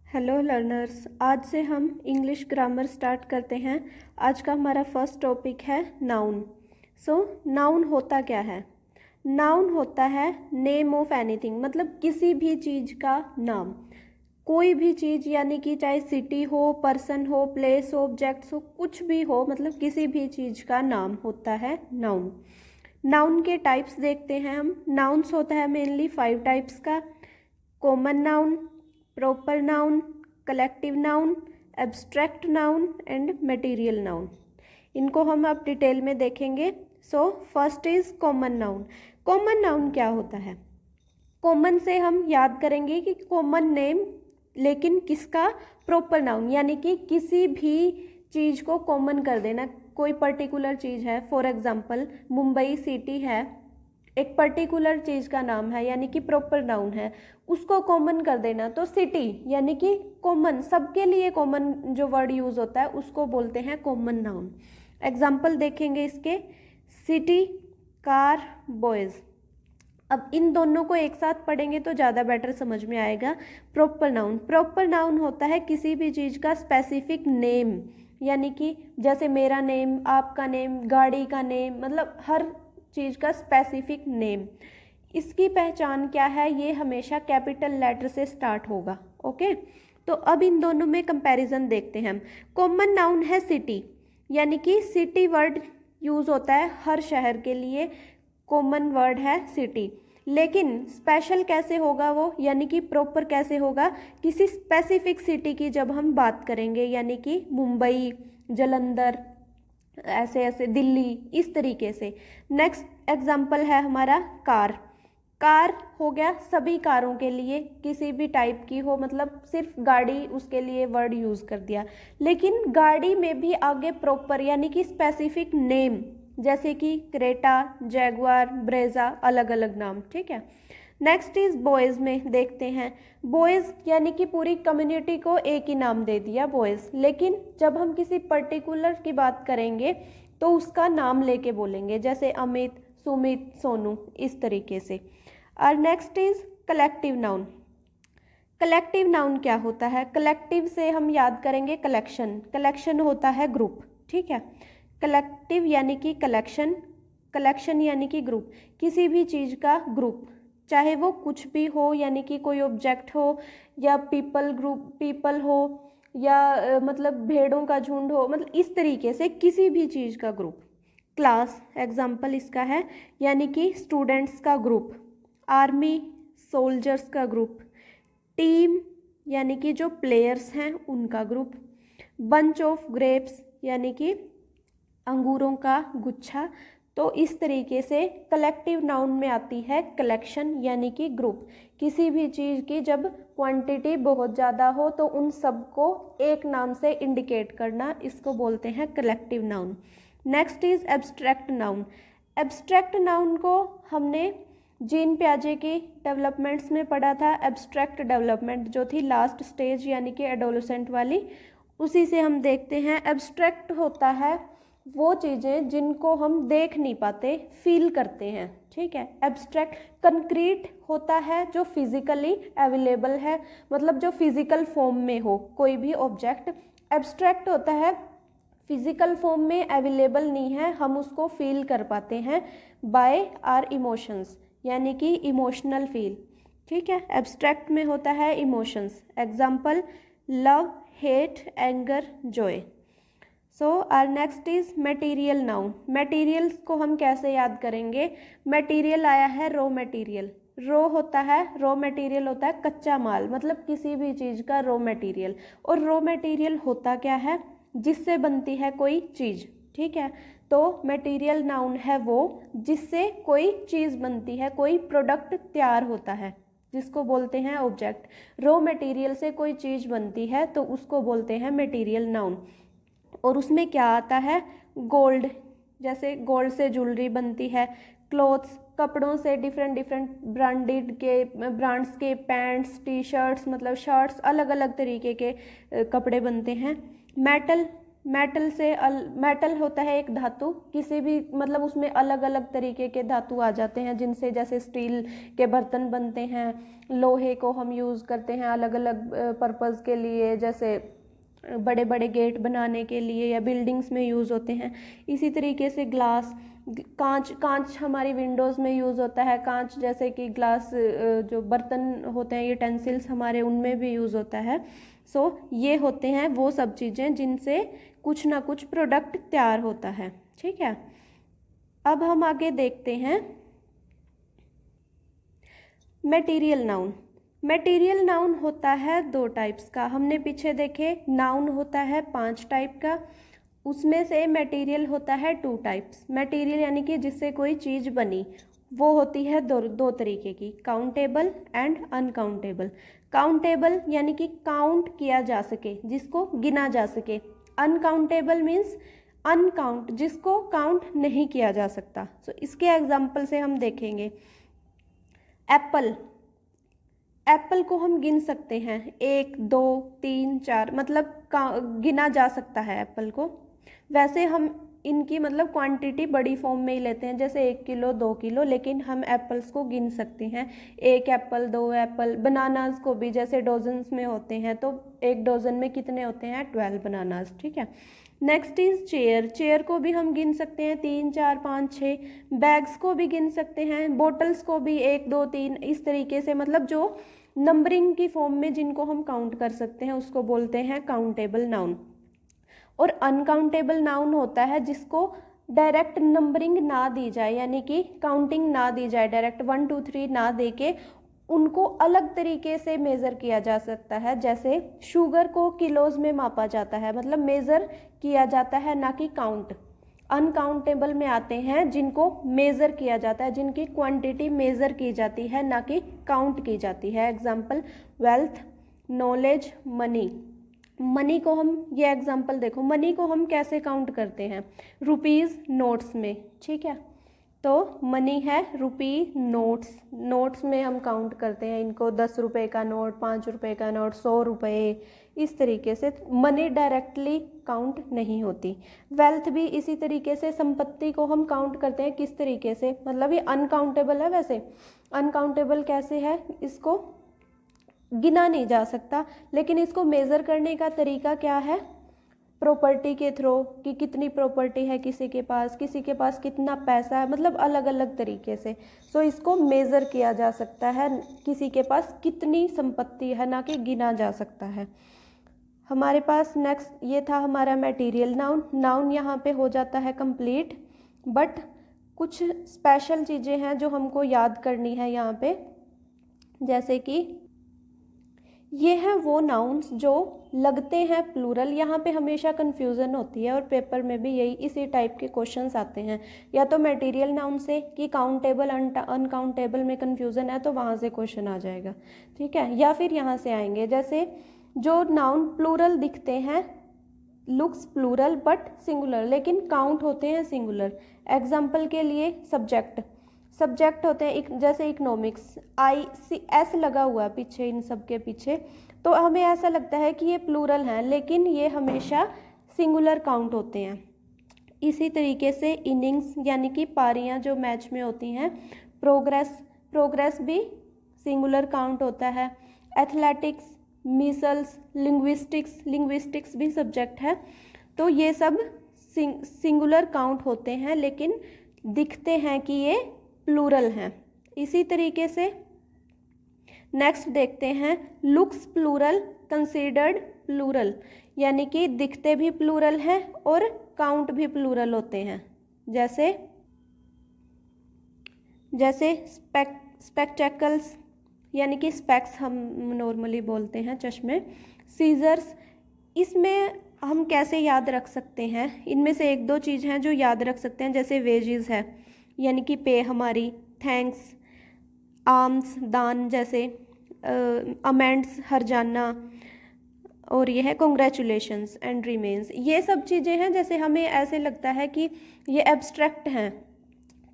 Hello learners, आज से हम इंग्लिश ग्रामर स्टार्ट करते हैं। आज का हमारा फर्स्ट टॉपिक है नाउन। नाउन होता क्या है? नाउन होता है नेम ऑफ एनीथिंग, मतलब किसी भी चीज़ का नाम। कोई भी चीज़, यानी कि चाहे सिटी हो, पर्सन हो, प्लेस हो, ऑब्जेक्ट्स हो, कुछ भी हो, मतलब किसी भी चीज़ का नाम होता है नाउन। नाउन के टाइप्स देखते हैं हम। नाउन्स होता है मेनली 5 टाइप्स का: common noun, proper noun, collective noun, abstract noun and material noun. इनको हम अब डिटेल में देखेंगे। First is common noun. Common noun क्या होता है? कॉमन से हम याद करेंगे कि कॉमन नेम, लेकिन किसका? प्रॉपर नाउन, यानी कि किसी भी चीज़ को कॉमन कर देना। कोई पर्टिकुलर चीज़ है, फॉर एग्जांपल मुंबई सिटी है, एक पर्टिकुलर चीज़ का नाम है, यानी कि प्रॉपर नाउन है, उसको कॉमन कर देना। तो सिटी यानी कि कॉमन, सबके लिए कॉमन जो वर्ड यूज़ होता है उसको बोलते हैं कॉमन नाउन। एग्जाम्पल देखेंगे इसके: सिटी, कार, बॉयज़। अब इन दोनों को एक साथ पढ़ेंगे तो ज़्यादा बेटर समझ में आएगा। प्रॉपर नाउन, प्रॉपर नाउन होता है किसी भी चीज़ का स्पेसिफिक नेम, यानी कि जैसे मेरा नेम, आपका नेम, गाड़ी का नेम, मतलब हर चीज़ का स्पेसिफिक नेम। इसकी पहचान क्या है? ये हमेशा कैपिटल लेटर से स्टार्ट होगा। ओके, तो अब इन दोनों में कंपैरिजन देखते हैं हम। कॉमन नाउन है सिटी, यानी कि सिटी वर्ड यूज़ होता है हर शहर के लिए, कॉमन वर्ड है सिटी। लेकिन स्पेशल कैसे होगा वो, यानी कि प्रॉपर कैसे होगा? किसी स्पेसिफिक सिटी की जब हम बात करेंगे, यानी कि मुंबई, जालंधर, ऐसे ऐसे दिल्ली, इस तरीके से। नेक्स्ट एग्जाम्पल है हमारा कार। कार हो गया सभी कारों के लिए, किसी भी टाइप की हो, मतलब सिर्फ गाड़ी, उसके लिए वर्ड यूज़ कर दिया। लेकिन गाड़ी में भी आगे प्रॉपर, यानी कि स्पेसिफिक नेम, जैसे कि क्रेटा, जैगुआर, ब्रेजा, अलग अलग नाम। ठीक है। नेक्स्ट इज बॉयज़ में देखते हैं। बॉयज़ यानी कि पूरी कम्युनिटी को एक ही नाम दे दिया, बॉयज़। लेकिन जब हम किसी पर्टिकुलर की बात करेंगे तो उसका नाम लेके बोलेंगे, जैसे अमित, सुमित, सोनू, इस तरीके से। और next is collective noun. Collective noun क्या होता है? कलेक्टिव से हम याद करेंगे कलेक्शन। कलेक्शन होता है ग्रुप। ठीक है। कलेक्टिव यानी कि कलेक्शन, कलेक्शन यानी कि ग्रुप, किसी भी चीज़ का ग्रुप, चाहे वो कुछ भी हो, यानी कि कोई ऑब्जेक्ट हो, या पीपल ग्रुप, पीपल हो, या मतलब भेड़ों का झुंड हो, मतलब इस तरीके से किसी भी चीज़ का ग्रुप। क्लास एग्जाम्पल इसका है, यानी कि स्टूडेंट्स का ग्रुप। आर्मी, सोल्जर्स का ग्रुप। टीम यानी कि जो प्लेयर्स हैं उनका ग्रुप। बंच ऑफ ग्रेप्स यानी कि अंगूरों का गुच्छा। तो इस तरीके से कलेक्टिव नाउन में आती है कलेक्शन, यानी कि ग्रुप। किसी भी चीज़ की जब क्वांटिटी बहुत ज़्यादा हो तो उन सबको एक नाम से इंडिकेट करना, इसको बोलते हैं collective noun. Next is abstract noun. Abstract noun को हमने जीन प्याजे की डेवलपमेंट्स में पढ़ा था। एब्स्ट्रैक्ट डेवलपमेंट जो थी लास्ट स्टेज, यानी कि एडोलसेंट वाली, उसी से हम देखते हैं। एब्स्ट्रैक्ट होता है वो चीज़ें जिनको हम देख नहीं पाते, फील करते हैं। ठीक है। एब्स्ट्रैक्ट कंक्रीट होता है जो फिजिकली अवेलेबल है, मतलब जो फिजिकल फॉर्म में हो कोई भी ऑब्जेक्ट। एब्स्ट्रैक्ट होता है फिजिकल फॉर्म में अवेलेबल नहीं है, हम उसको फील कर पाते हैं बाय आर इमोशंस, यानी कि इमोशनल फील। ठीक है। एब्स्ट्रैक्ट में होता है emotions. Example love, hate, anger, joy. Our next is material noun. Materials को हम कैसे याद करेंगे? मटेरियल आया है रॉ मटेरियल। रॉ होता है, रॉ मटेरियल होता है कच्चा माल, मतलब किसी भी चीज़ का रॉ मटेरियल। और रॉ मटेरियल होता क्या है? जिससे बनती है कोई चीज़। ठीक है। तो मटेरियल नाउन है वो जिससे कोई चीज़ बनती है, कोई प्रोडक्ट तैयार होता है, जिसको बोलते हैं ऑब्जेक्ट। रॉ मटेरियल से कोई चीज़ बनती है तो उसको बोलते हैं मटेरियल नाउन। और उसमें क्या आता है? गोल्ड, जैसे गोल्ड से ज्वेलरी बनती है। क्लोथ्स, कपड़ों से डिफरेंट डिफरेंट ब्रांडेड के ब्रांड्स के पैंट्स, टी शर्ट्स, मतलब शर्ट्स, अलग अलग तरीके के कपड़े बनते हैं। मेटल, मेटल होता है एक धातु, किसी भी मतलब उसमें अलग अलग तरीके के धातु आ जाते हैं जिनसे जैसे स्टील के बर्तन बनते हैं, लोहे को हम यूज़ करते हैं अलग अलग पर्पज़ के लिए, जैसे बड़े बड़े गेट बनाने के लिए या बिल्डिंग्स में यूज़ होते हैं। इसी तरीके से ग्लास, कांच हमारी विंडोज़ में यूज़ होता है, कांच जैसे कि ग्लास जो बर्तन होते हैं यूटेंसिल्स हमारे उनमें भी यूज़ होता है। ये होते हैं वो सब चीज़ें जिनसे कुछ ना कुछ प्रोडक्ट तैयार होता है। ठीक है, अब हम आगे देखते हैं मटेरियल नाउन। मटेरियल नाउन होता है 2 टाइप्स का, हमने पीछे देखे नाउन होता है 5 टाइप का, उसमें से मटेरियल होता है 2 टाइप्स। मटेरियल यानी कि जिससे कोई चीज़ बनी, वो होती है दो तरीके की, काउंटेबल एंड अनकाउंटेबल। काउंटेबल यानी कि काउंट किया जा सके, जिसको गिना जा सके। अनकाउंटेबल मीन्स अनकाउंट, जिसको काउंट नहीं किया जा सकता। इसके एग्जाम्पल से हम देखेंगे। एप्पल को हम गिन सकते हैं, 1 2 3 4, मतलब गिना जा सकता है एप्पल को। वैसे हम इनकी मतलब क्वांटिटी बड़ी फॉर्म में ही लेते हैं, जैसे 1 किलो 2 किलो, लेकिन हम एप्पल्स को गिन सकते हैं, 1 एप्पल 2 एप्पल। बनानास को भी जैसे डोजन्स में होते हैं, तो 1 डोजन में कितने होते हैं, 12 बनानास। ठीक है, नेक्स्ट इज चेयर को भी हम गिन सकते हैं, 3 4 5 6। बैग्स को भी गिन सकते हैं, बोटल्स को भी 1 2 3, इस तरीके से, मतलब जो नंबरिंग की फॉर्म में जिनको हम काउंट कर सकते हैं उसको बोलते हैं काउंटेबल नाउन। और अनकाउंटेबल नाउन होता है जिसको डायरेक्ट नंबरिंग ना दी जाए, यानी कि काउंटिंग ना दी जाए, डायरेक्ट 1 2 3 ना दे के उनको अलग तरीके से मेज़र किया जा सकता है। जैसे शुगर को किलोज में मापा जाता है, मतलब मेज़र किया जाता है, ना कि काउंट। अनकाउंटेबल में आते हैं जिनको मेज़र किया जाता है, जिनकी क्वांटिटी मेज़र की जाती है, ना कि काउंट की जाती है। Example wealth, knowledge, money. Money को हम, ये एग्जाम्पल देखो, मनी को हम कैसे काउंट करते हैं, रुपीज़ नोट्स में। ठीक है, तो मनी है रुपी नोट्स में हम काउंट करते हैं इनको, 10 रुपये का नोट, 5 रुपये का नोट, 100 रुपये, इस तरीके से मनी डायरेक्टली काउंट नहीं होती। वेल्थ भी इसी तरीके से, संपत्ति को हम काउंट करते हैं किस तरीके से, मतलब ये अनकाउंटेबल है। वैसे अनकाउंटेबल कैसे है, इसको गिना नहीं जा सकता, लेकिन इसको मेज़र करने का तरीका क्या है, प्रॉपर्टी के थ्रू, कि कितनी प्रॉपर्टी है किसी के पास कितना पैसा है, मतलब अलग अलग तरीके से। इसको मेज़र किया जा सकता है, किसी के पास कितनी संपत्ति है, ना कि गिना जा सकता है। हमारे पास नेक्स्ट ये था हमारा मटेरियल नाउन यहाँ पे हो जाता है कंप्लीट, बट कुछ स्पेशल चीज़ें हैं जो हमको याद करनी है यहाँ पे, जैसे कि ये हैं वो नाउन्स जो लगते हैं प्लूरल। यहाँ पे हमेशा कन्फ्यूज़न होती है और पेपर में भी इसी टाइप के क्वेश्चंस आते हैं, या तो मटेरियल नाउन से कि काउंटेबल अनकाउंटेबल में कन्फ्यूज़न है तो वहाँ से क्वेश्चन आ जाएगा। ठीक है, या फिर यहाँ से आएंगे, जैसे जो नाउन प्लूरल दिखते हैं, लुक्स प्लूरल बट सिंगुलर, लेकिन काउंट होते हैं सिंगुलर। एग्जाम्पल के लिए सब्जेक्ट होते हैं, जैसे इकोनॉमिक्स, ICS लगा हुआ है पीछे, इन सब के पीछे, तो हमें ऐसा लगता है कि ये प्लूरल हैं, लेकिन ये हमेशा सिंगुलर काउंट होते हैं। इसी तरीके से इनिंग्स यानी कि पारियां जो मैच में होती हैं, प्रोग्रेस भी सिंगुलर काउंट होता है। एथलेटिक्स, मिसल्स, लिंग्विस्टिक्स भी सब्जेक्ट है, तो ये सब सिंगुलर काउंट होते हैं, लेकिन दिखते हैं कि ये प्लूरल हैं। इसी तरीके से नेक्स्ट देखते हैं लुक्स प्लूरल कंसीडर्ड प्लूरल, यानी कि दिखते भी प्लूरल हैं और काउंट भी प्लूरल होते हैं। जैसे स्पेक्टेकल्स, यानी कि स्पेक्स हम नॉर्मली बोलते हैं, चश्मे। सीजर्स, इसमें हम कैसे याद रख सकते हैं, इनमें से 1 2 चीज़ हैं जो याद रख सकते हैं, जैसे वेजेस है यानी कि पे हमारी, थैंक्स, आर्म्स दान, जैसे अमेंड्स हरजाना, और ये है कॉन्ग्रेचुलेशंस एंड रिमेन्स। ये सब चीज़ें हैं, जैसे हमें ऐसे लगता है कि ये एब्स्ट्रैक्ट हैं,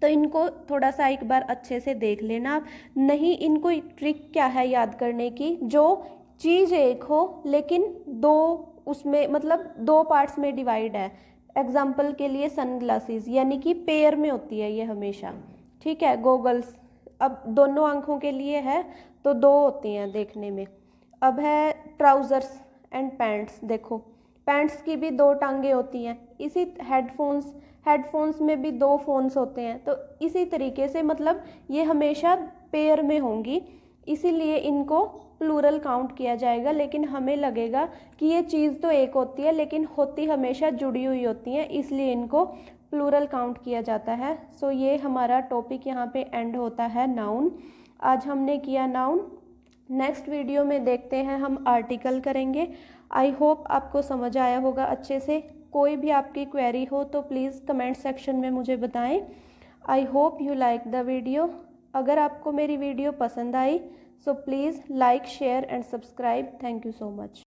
तो इनको थोड़ा सा एक बार अच्छे से देख लेना। नहीं, इनको ट्रिक क्या है याद करने की, जो चीज़ एक हो लेकिन 2 उसमें मतलब दो पार्ट्स में डिवाइड है। एग्जाम्पल के लिए सन ग्लासेस, यानी कि पेयर में होती है ये हमेशा, ठीक है। गोगल्स अब दोनों आंखों के लिए है तो दो होती हैं देखने में। अब है ट्राउज़र्स एंड पैंट्स, देखो पैंट्स की भी दो टांगे होती हैं। इसी हेडफोन्स में भी दो फोन्स होते हैं। तो इसी तरीके से मतलब ये हमेशा पेयर में होंगी, इसीलिए इनको प्लूरल काउंट किया जाएगा। लेकिन हमें लगेगा कि ये चीज़ तो एक होती है लेकिन होती हमेशा जुड़ी हुई होती हैं, इसलिए इनको प्लूरल काउंट किया जाता है। सो ये हमारा टॉपिक यहाँ पे एंड होता है नाउन। आज हमने किया नाउन। नेक्स्ट वीडियो में देखते हैं हम आर्टिकल करेंगे। आई होप आपको समझ आया होगा अच्छे से। कोई भी आपकी क्वेरी हो तो प्लीज़ कमेंट सेक्शन में मुझे बताएं। I hope you like the video. अगर आपको मेरी वीडियो पसंद आई so please like, share and subscribe. Thank you so much.